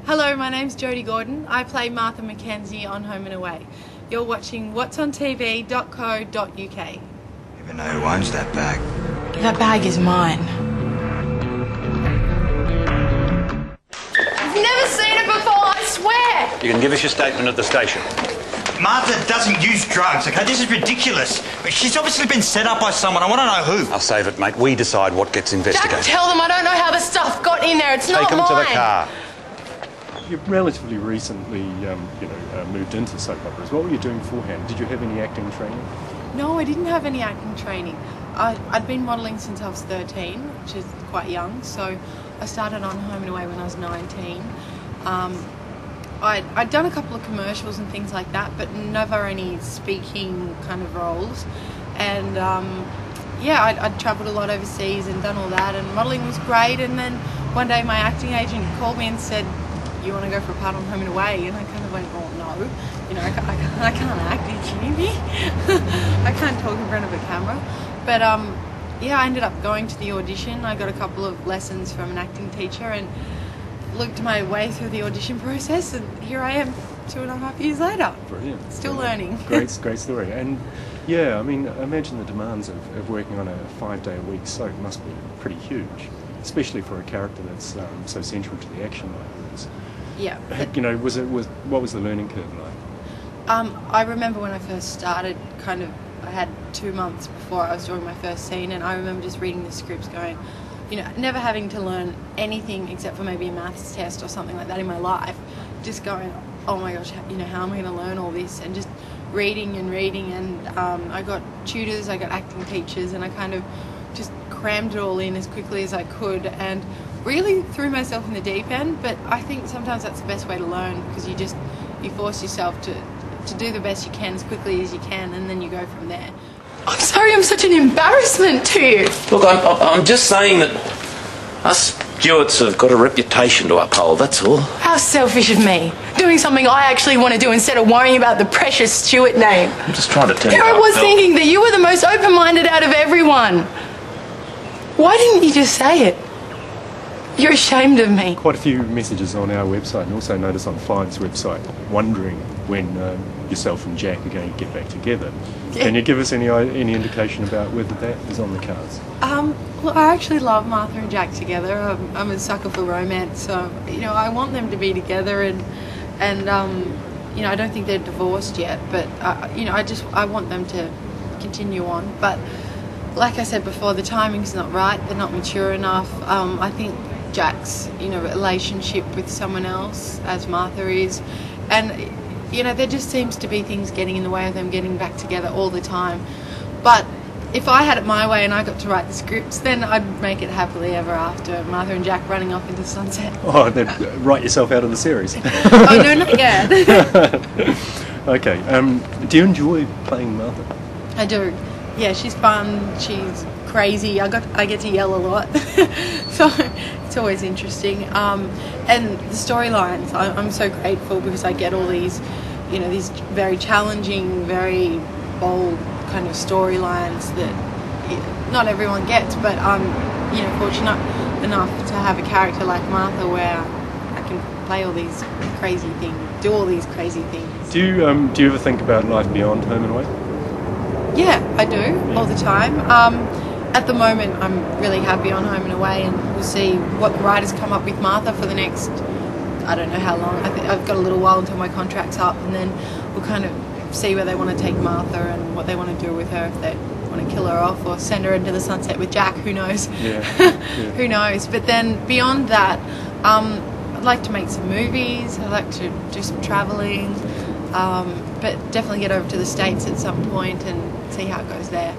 Hello, my name's Jodi Gordon. I play Martha Mackenzie on Home and Away. You're watching whatsontv.co.uk. Even know who owns that bag? That bag is mine. I've never seen it before, I swear! You can give us your statement at the station. Martha doesn't use drugs, okay? This is ridiculous. She's obviously been set up by someone. I want to know who. I'll save it, mate. We decide what gets investigated. Jack, tell them I don't know how the stuff got in there. It's not Take mine. them to the car. You've relatively recently, moved into soap operas. What were you doing beforehand? Did you have any acting training? No, I didn't have any acting training. I'd been modelling since I was 13, which is quite young, so I started on Home and Away when I was 19. I'd done a couple of commercials and things like that, but never any speaking kind of roles. And I'd travelled a lot overseas and done all that, and modelling was great. And then one day my acting agent called me and said, "You want to go for a part on Home and Away?" And I kind of went, "Oh no, I can't act, are you kidding me?" I can't talk in front of a camera. But I ended up going to the audition. I got a couple of lessons from an acting teacher and looked my way through the audition process, and here I am 2.5 years later. Brilliant. Still learning. Great story. And yeah, I mean, I imagine the demands of working on a 5-day-a-week soap must be pretty huge, especially for a character that's so central to the action like this. Yeah. What was the learning curve like? I remember when I first started, I had 2 months before I was doing my first scene, and I remember just reading the scripts going, never having to learn anything except for maybe a maths test or something like that in my life, just going, oh my gosh, how am I going to learn all this? And just reading, and I got tutors, I got acting teachers, and I kind of just crammed it all in as quickly as I could, and really threw myself in the deep end. But I think sometimes that's the best way to learn, because you force yourself to do the best you can as quickly as you can, and then you go from there. I'm sorry I'm such an embarrassment to you. Look, I'm just saying that us Stewarts have got a reputation to uphold, that's all. How selfish of me. Doing something I actually want to do instead of worrying about the precious Stewart name. I'm just trying to tell you. Here I was thinking that you were the most open-minded out of everyone. Why didn't you just say it? You're ashamed of me. Quite a few messages on our website, and also notice on Five's website, wondering when yourself and Jack are going to get back together. Yeah. Can you give us any indication about whether that is on the cards? Well, I actually love Martha and Jack together. I'm a sucker for romance, so I want them to be together, and I don't think they're divorced yet, but I want them to continue on. But like I said before, the timing's not right. They're not mature enough. I think Jack's relationship with someone else, as Martha is, and there just seems to be things getting in the way of them getting back together all the time. But if I had it my way and I got to write the scripts, then I'd make it happily ever after, Martha and Jack running off into the sunset. Oh, then write yourself out of the series. Oh no, not yet. Okay. Do you enjoy playing Martha? I do. Yeah, she's fun. She's crazy. I get to yell a lot, so it's always interesting. And the storylines, I'm so grateful, because I get all these, these very challenging, very bold kind of storylines that not everyone gets. But I'm, fortunate enough to have a character like Martha where I can play all these crazy things, do all these crazy things. Do you ever think about life beyond Home and Away? Yeah, I do, all the time. At the moment, I'm really happy on Home and Away, and we'll see what the writers come up with Martha for the next, I don't know how long. I think I've got a little while until my contract's up, and then we'll kind of see where they want to take Martha and what they want to do with her, if they want to kill her off or send her into the sunset with Jack, who knows. Yeah. Who knows. But then beyond that, I'd like to make some movies, I'd like to do some travelling, but definitely get over to the States at some point and see how it goes there.